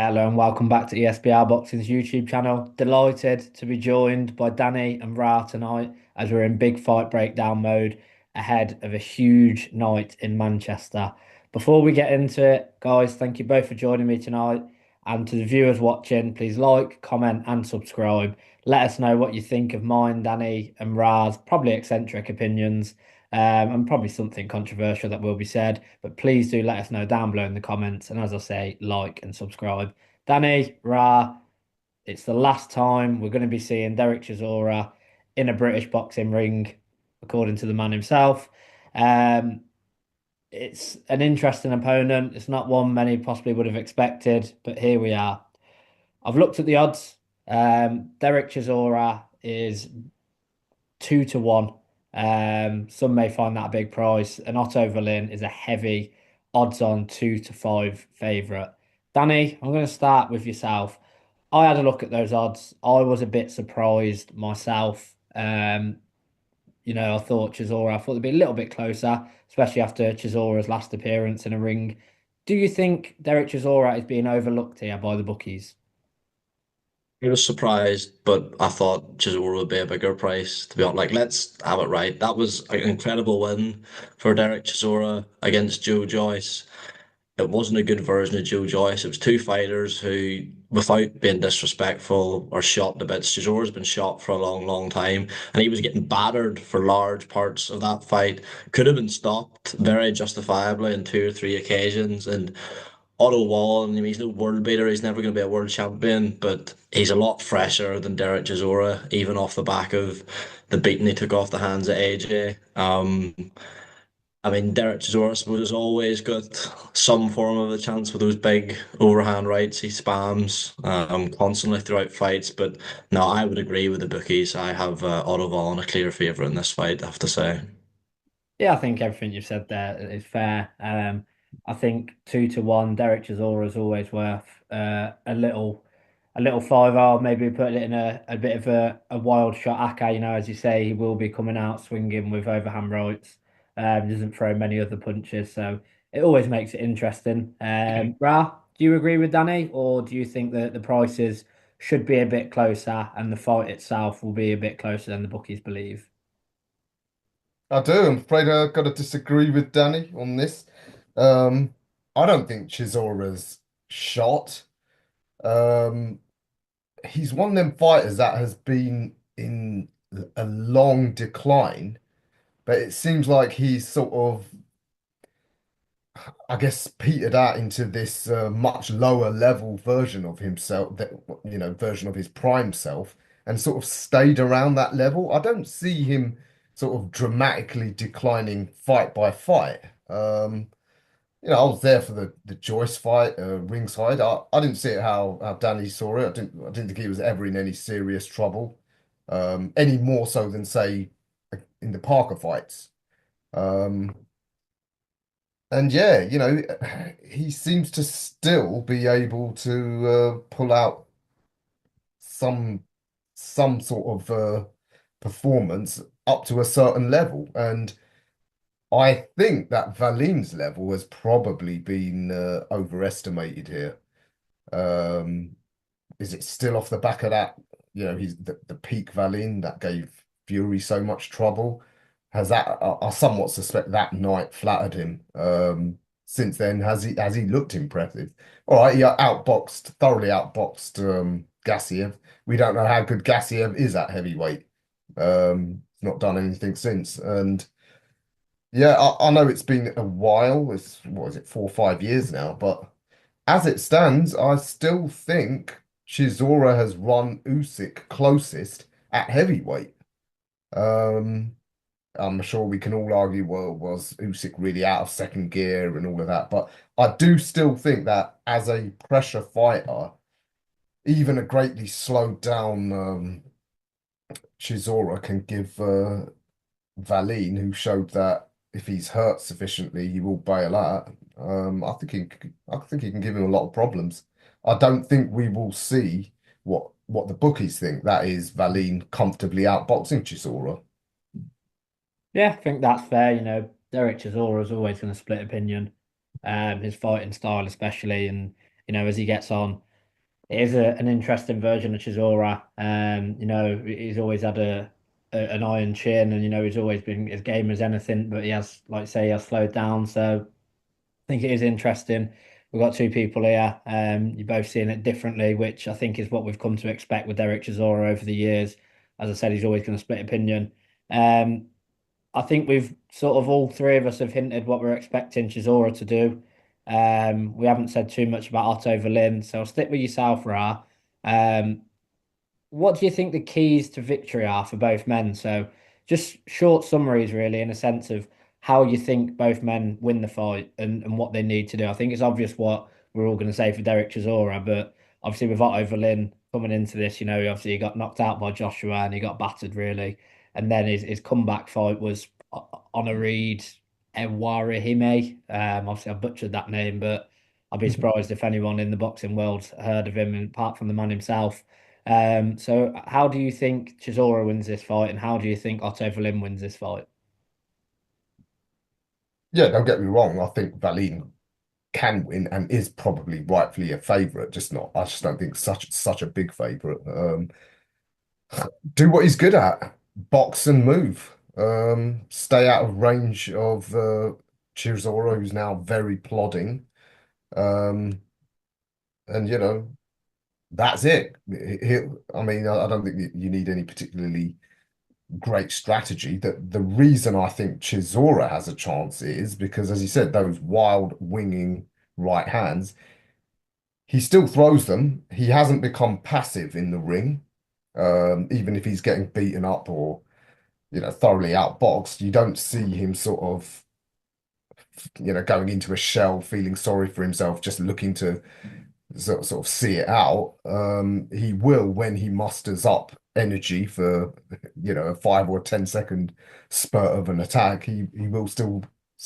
Hello and welcome back to ESBR Boxing's YouTube channel. Delighted to be joined by Danny and Ra tonight as we're in big fight breakdown mode ahead of a huge night in Manchester. Before we get into it, guys, thank you both for joining me tonight. And to the viewers watching, please like, comment, and subscribe. Let us know what you think of mine, Danny, and Ra's probably eccentric opinions. And probably something controversial that will be said. But please do let us know down below in the comments. And as I say, like and subscribe. Danny, Ra, it's the last time we're going to be seeing Derek Chisora in a British boxing ring, according to the man himself. Um, it's an interesting opponent. It's not one many possibly would have expected, but here we are. I've looked at the odds. Derek Chisora is 2-1. Some may find that a big price. And Otto Wallin is a heavy odds on 2-5 favourite. Danny, I'm going to start with yourself. I had a look at those odds. I was a bit surprised myself. I thought Chisora, I thought they'd be a little bit closer, especially after Chisora's last appearance in a ring. Do you think Derek Chisora is being overlooked here by the bookies? I was surprised, but I thought Chisora would be a bigger price. To be honest, like let's have it right. That was an incredible win for Derek Chisora against Joe Joyce. It wasn't a good version of Joe Joyce. It was two fighters who, without being disrespectful, are shot to bits. Chisora's been shot for a long, long time, and he was getting battered for large parts of that fight. Could have been stopped very justifiably on two or three occasions, and Otto Wallin, I mean, he's no world beater. He's never going to be a world champion, but he's a lot fresher than Derek Chisora, even off the back of the beating he took off the hands of AJ. I mean, Derek Chisora, I suppose, has always got some form of a chance with those big overhand rights he spams constantly throughout fights. But no, I would agree with the bookies. I have Otto Wallin a clear favourite in this fight, I have to say. Yeah, I think everything you've said there is fair. I think 2-1, Derek Chisora is always worth a little fiver. Maybe putting it in a bit of a wild shot. Aka, as you say, he will be coming out swinging with overhand rights. Doesn't throw many other punches, so it always makes it interesting. Ra, do you agree with Danny, or do you think that the prices should be a bit closer and the fight itself will be a bit closer than the bookies believe? I do. I'm afraid I've got to disagree with Danny on this. Um, I don't think Chisora's shot. Um, he's one of them fighters that has been in a long decline, but it seems like he's sort of, I guess, petered out into this much lower level version of himself, that version of his prime self, and sort of stayed around that level. I don't see him sort of dramatically declining fight by fight. I was there for the Joyce fight, ringside. I didn't see it how Danny saw it. I didn't think he was ever in any serious trouble, any more so than say in the Parker fights. Um, and yeah, he seems to still be able to pull out some some sort of performance up to a certain level. And I think that Valin's level has probably been overestimated here. Um, is it still off the back of that? He's the peak Valin that gave Fury so much trouble. Has that? I somewhat suspect that night flattered him. Since then, has he looked impressive? All right, he thoroughly outboxed Gassiev. We don't know how good Gassiev is at heavyweight. He's not done anything since, and yeah, I know it's been a while. It's what is it, 4 or 5 years now, but as it stands, I still think Chisora has run Usyk closest at heavyweight. Um, I'm sure we can all argue, well, was Usyk really out of second gear and all of that, but I do still think that as a pressure fighter, even a greatly slowed down Chisora can give Valine, who showed that if he's hurt sufficiently, he will bail out. I think he can give him a lot of problems. I don't think we will see what the bookies think. That is Valine comfortably outboxing Chisora. Yeah, I think that's fair. Derek Chisora is always going to split opinion. His fighting style, especially, and as he gets on. It is an interesting version of Chisora. He's always had an iron chin, and he's always been as game as anything. But he has, like I say, he has slowed down. So I think it is interesting. We've got two people here. You're both seeing it differently, which I think is what we've come to expect with Derek Chisora over the years. As I said, he's always going to split opinion. Um, I think we've sort of all three of us have hinted what we're expecting Chisora to do. We haven't said too much about Otto Berlin, so I'll stick with yourself, Ra. Um, what do you think the keys to victory are for both men? So, just short summaries, really, in a sense of how you think both men win the fight and what they need to do. I think it's obvious what we're all going to say for Derek Chisora, but obviously with Otto Berlin coming into this, obviously he got knocked out by Joshua and he got battered really, and then his comeback fight was on a Reed Ewarihime. Obviously I butchered that name, but I'd be surprised if anyone in the boxing world heard of him, apart from the man himself. So how do you think Chisora wins this fight, and how do you think Otto Berlin wins this fight? Yeah, don't get me wrong. I think Wallin can win and is probably rightfully a favourite. Just not. I just don't think such a big favourite. Do what he's good at. Box and move. Stay out of range of Chisora, who's now very plodding. Um, and that's it. I mean, I don't think you need any particularly great strategy. That the reason I think Chisora has a chance is because, as you said, those wild winging right hands, he still throws them. He hasn't become passive in the ring. Even if he's getting beaten up or thoroughly outboxed, you don't see him sort of going into a shell, feeling sorry for himself, just looking to sort of see it out. He will when he musters up energy for a 5 or 10 second spurt of an attack. He will still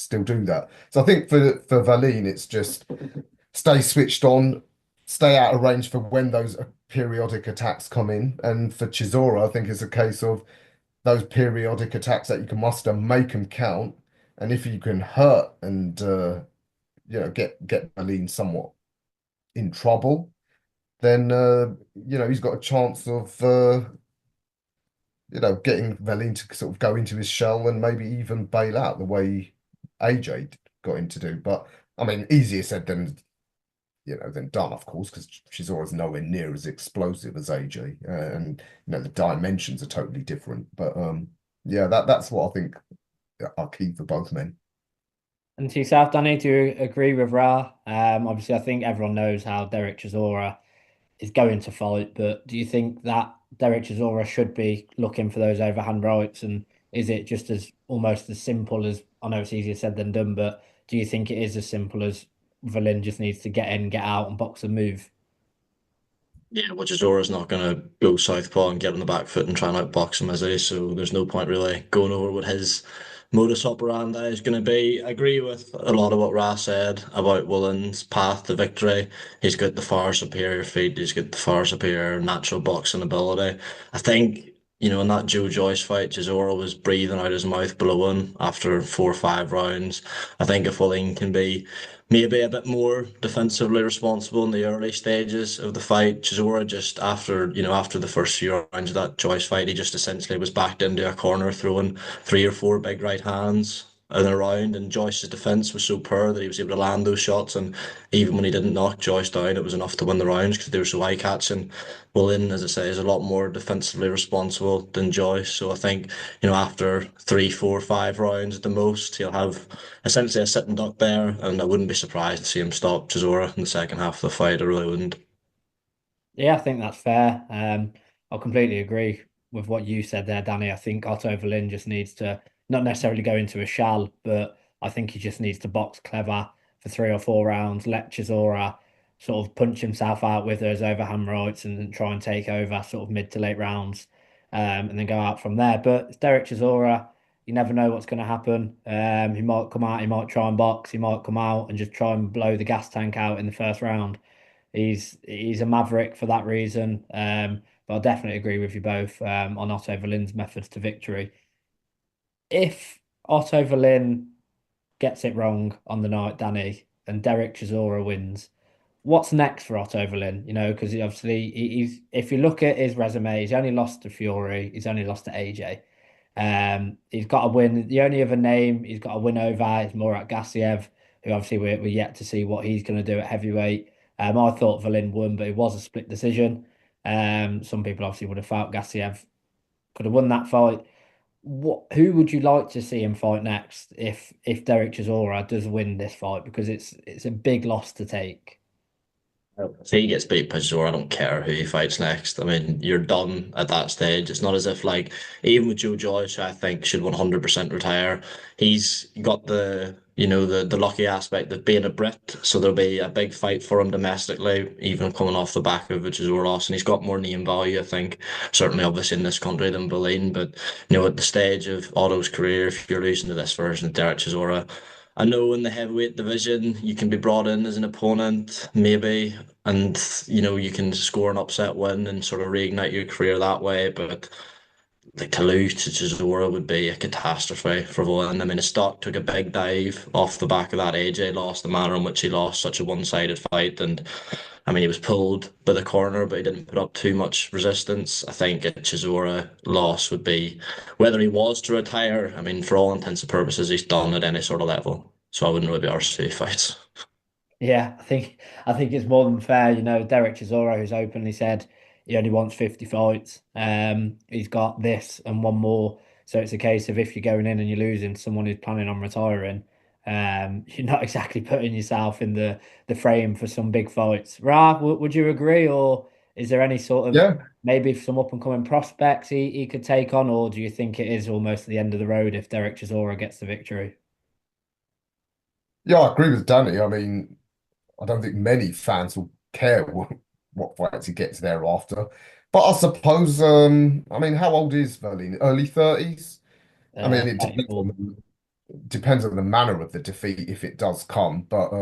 do that. So I think for Wallin, it's just stay switched on, stay out of range for when those periodic attacks come in. And for Chisora, I think it's a case of those periodic attacks that you can muster, make them count. And if you can hurt and get Wallin somewhat in trouble, then he's got a chance of getting Wallin to sort of go into his shell and maybe even bail out the way AJ got him to do. But I mean, easier said than done, of course, because she's always nowhere near as explosive as AJ, and the dimensions are totally different. But yeah, that's what I think are key for both men. And to yourself, Danny, do you agree with Ra? Obviously, I think everyone knows how Derek Chisora is going to fight, but do you think that Derek Chisora should be looking for those overhand rights? And is it just as almost as simple as, I know it's easier said than done, but do you think it is as simple as Verlin just needs to get in, get out, and box and move? Yeah, which is Zora's not going to go southpaw and get on the back foot and try and outbox him, is he? So there's no point really going over what his modus operandi is going to be. I agree with a lot of what Ra said about Woolen's path to victory. He's got the far superior feet. He's got the far superior natural boxing ability. I think, in that Joe Joyce fight, Chisora was breathing out his mouth blowing after 4 or 5 rounds. I think if Woolen can be maybe a bit more defensively responsible in the early stages of the fight. Chisora just after the first few rounds of that Joyce fight, he just essentially was backed into a corner throwing 3 or 4 big right hands in a round, and Joyce's defense was so poor that he was able to land those shots, and even when he didn't knock Joyce down, it was enough to win the rounds because they were so eye-catching. Wallin, as I say, is a lot more defensively responsible than Joyce, so I think, after 3, 4, 5 rounds at the most, he'll have essentially a sitting duck there, and I wouldn't be surprised to see him stop Chisora in the second half of the fight. I really wouldn't. Yeah, I think that's fair. I completely agree with what you said there, Danny. I think Otto Berlin just needs to not necessarily go into a shell, but I think he just needs to box clever for 3 or 4 rounds, let Chisora sort of punch himself out with those overhand rights and then try and take over sort of mid to late rounds, and then go out from there. But it's Derek Chisora. You never know what's going to happen. He might come out, he might try and box, he might come out and just try and blow the gas tank out in the first round. He's a maverick for that reason. But I definitely agree with you both on Otto Berlin's methods to victory. If Otto Berlin gets it wrong on the night, Danny, and Derek Chisora wins, what's next for Otto Wallin? You know, because obviously he's if you look at his resume, he's only lost to Fury, he's only lost to AJ. He's got to win. The only other name he's got to win over is Murat Gassiev, who obviously we're yet to see what he's going to do at heavyweight. I thought Wallin won, but it was a split decision. Some people obviously would have felt Gassiev could have won that fight. Who would you like to see him fight next if Derek Chisora does win this fight? Because it's a big loss to take. If he gets beat by Chisora, I don't care who he fights next. I mean, you're done at that stage. It's not as if like even with Joe Joyce, I think should 100% retire. He's got the lucky aspect of being a Brit, so there'll be a big fight for him domestically, even coming off the back of a Chisora loss, and he's got more name value, I think, certainly obviously in this country than Wallin. But at the stage of Otto's career, if you're losing to this version of Derek Chisora. I know in the heavyweight division you can be brought in as an opponent, maybe, and you can score an upset win and sort of reignite your career that way. But like to lose to Chisora would be a catastrophe for Wallin. I mean, his stock took a big dive off the back of that AJ loss, the manner in which he lost such a one-sided fight, and I mean he was pulled by the corner, but he didn't put up too much resistance. I think a Chisora loss would be whether he was to retire. I mean, for all intents and purposes, he's done at any sort of level. So I wouldn't really be arsed if he fights. Yeah, I think it's more than fair. You know, Derek Chisora, who's openly said he only wants 50 fights. He's got this and one more. So it's a case of if you're going in and you're losing to someone who's planning on retiring, you're not exactly putting yourself in the frame for some big fights. Ra, would you agree, or is there any sort of Yeah, maybe some up and coming prospects he could take on, or do you think it is almost the end of the road if Derek Chisora gets the victory? yeah, I agree with Danny. I mean, I don't think many fans will care what fights he gets thereafter. But I suppose, I mean, how old is Verlin? Early 30s? I mean, it Four. depends on the manner of the defeat if it does come. But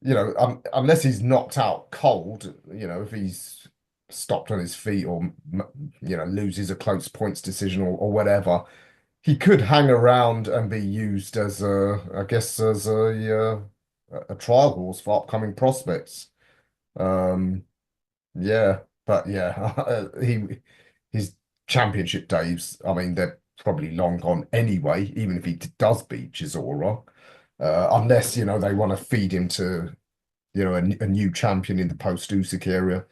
unless he's knocked out cold, if he's stopped on his feet or loses a close points decision or whatever, he could hang around and be used as I guess, as a trial horse for upcoming prospects. Um, yeah, but yeah, his championship days. I mean, they're probably long gone anyway. Even if he does beat Chisora, unless they want to feed him to a new champion in the post-Usyk area.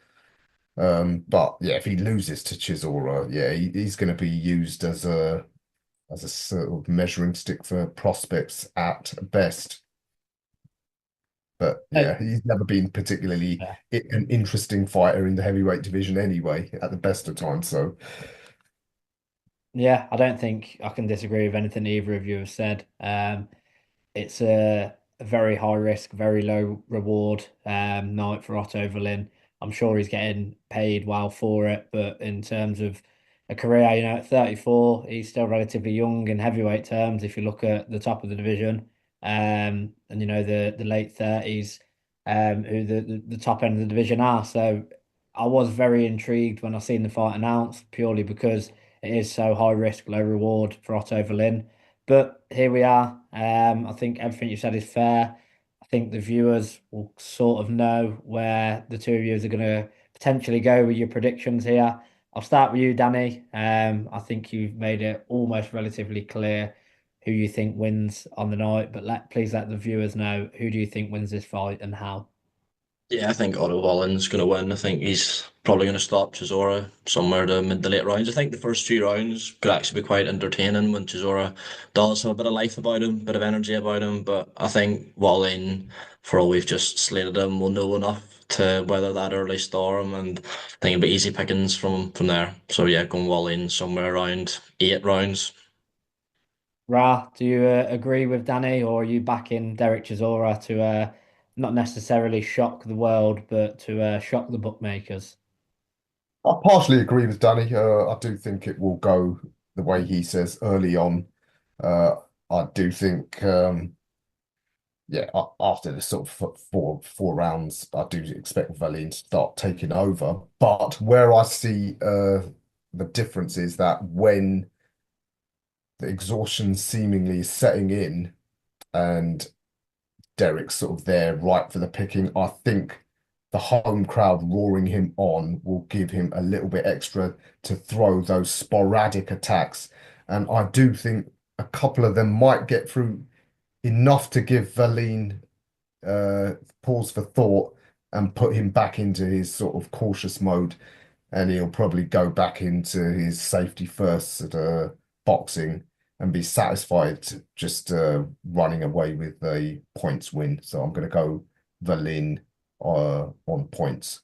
But yeah, if he loses to Chisora, yeah, he's going to be used as a sort of measuring stick for prospects at best. But Uh, yeah, he's never been particularly an interesting fighter in the heavyweight division anyway, at the best of times. So Yeah, I don't think I can disagree with anything either of you have said. It's a very high risk, very low reward night for Otto Wallin. I'm sure he's getting paid well for it, but in terms of a career, at 34, he's still relatively young in heavyweight terms. If you look at the top of the division, and the late 30s, who the top end of the division are. So I was very intrigued when I seen the fight announced, purely because it is so high risk, low reward for Otto Wallin. But here we are. I think everything you said is fair. I think the viewers will sort of know where the two of you are going to potentially go with your predictions here. I'll start with you, Danny. I think you've made it almost relatively clear who you think wins on the night, but please let the viewers know who do you think wins this fight and how. Yeah, I think Otto Wallin's going to win. I think he's probably going to stop Chisora somewhere to mid to late rounds. I think the first few rounds could actually be quite entertaining when Chisora does have a bit of life about him, bit of energy about him. But I think Wallin, for all we've just slated him, will know enough to weather that early storm, and I think it'll be easy pickings from there. So yeah, going Wallin somewhere around 8 rounds. Ra, do you agree with Danny, or are you backing Derek Chisora to not necessarily shock the world, but to shock the bookmakers? I partially agree with Danny. I do think it will go the way he says early on. Uh, I do think, yeah, after the sort of four rounds, I do expect Wallin to start taking over. But where I see the difference is that when the exhaustion seemingly is setting in, and Derek's sort of there right for the picking. I think the home crowd roaring him on will give him a little bit extra to throw those sporadic attacks. And I do think a couple of them might get through enough to give Wallin uh, pause for thought and put him back into his sort of cautious mode. And he'll probably go back into his safety first boxing and be satisfied just running away with a points win. So I'm going to go Wallin on points.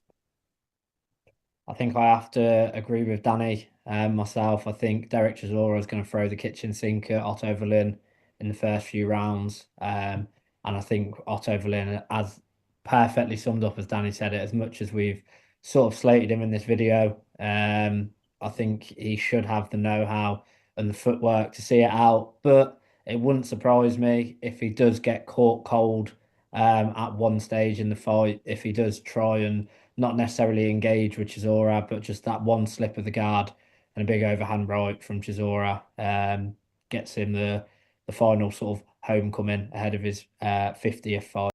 I think I have to agree with Danny myself. I think Derek Chisora is going to throw the kitchen sink at Otto Wallin in the first few rounds. And I think Otto Wallin, as perfectly summed up as Danny said it, as much as we've sort of slated him in this video, I think he should have the know-how and the footwork to see it out. But it wouldn't surprise me if he does get caught cold at one stage in the fight, if he does try and not necessarily engage with Chisora, but just that one slip of the guard and a big overhand right from Chisora gets him the final sort of homecoming ahead of his 50th fight.